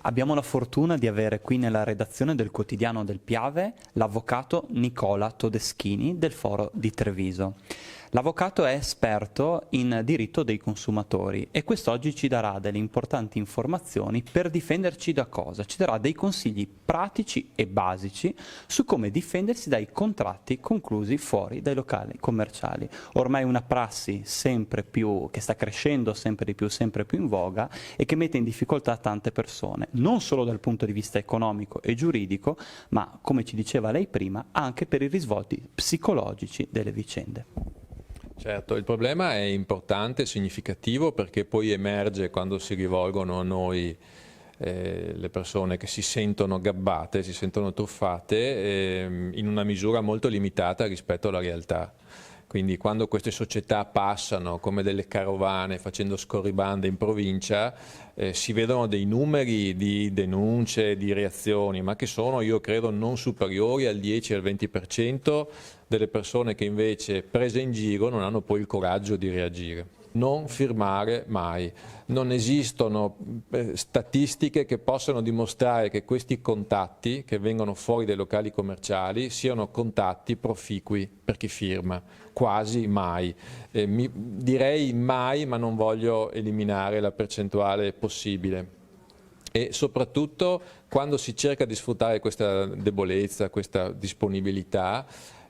Abbiamo la fortuna di avere qui nella redazione del quotidiano del Piave l'avvocato Nicola Todeschini del Foro di Treviso. L'avvocato è esperto in diritto dei consumatori e quest'oggi ci darà delle importanti informazioni per difenderci da cosa? Ci darà dei consigli pratici e basici su come difendersi dai contratti conclusi fuori dai locali commerciali. Ormai una prassi sempre più, che sta crescendo sempre di più, sempre più in voga e che mette in difficoltà tante persone, non solo dal punto di vista economico e giuridico, ma come ci diceva lei prima, anche per i risvolti psicologici delle vicende. Certo, il problema è importante e significativo perché poi emerge quando si rivolgono a noi le persone che si sentono gabbate, si sentono truffate in una misura molto limitata rispetto alla realtà. Quindi quando queste società passano come delle carovane facendo scorribande in provincia si vedono dei numeri di denunce, di reazioni, ma che sono, io credo, non superiori al 10 al 20% delle persone che invece prese in giro non hanno poi il coraggio di reagire. Non firmare mai. Non esistono statistiche che possano dimostrare che questi contatti che vengono fuori dai locali commerciali siano contatti proficui per chi firma. Quasi mai. Direi mai, ma non voglio eliminare la percentuale possibile. E soprattutto quando si cerca di sfruttare questa debolezza, questa disponibilità,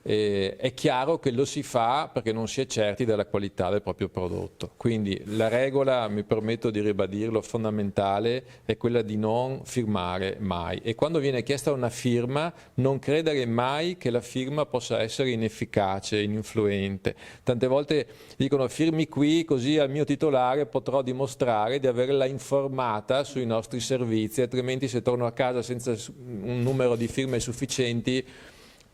è chiaro che lo si fa perché non si è certi della qualità del proprio prodotto. Quindi la regola, mi permetto di ribadirlo, fondamentale è quella di non firmare mai. E quando viene chiesta una firma, non credere mai che la firma possa essere inefficace, ininfluente. Tante volte dicono firmi qui così al mio titolare potrò dimostrare di averla informata sui nostri servizi, altrimenti se torno a casa senza un numero di firme sufficienti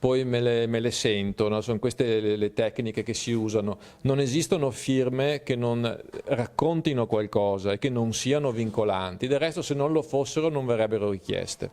poi me le sento, no? Sono queste le tecniche che si usano. Non esistono firme che non raccontino qualcosa e che non siano vincolanti, del resto se non lo fossero non verrebbero richieste.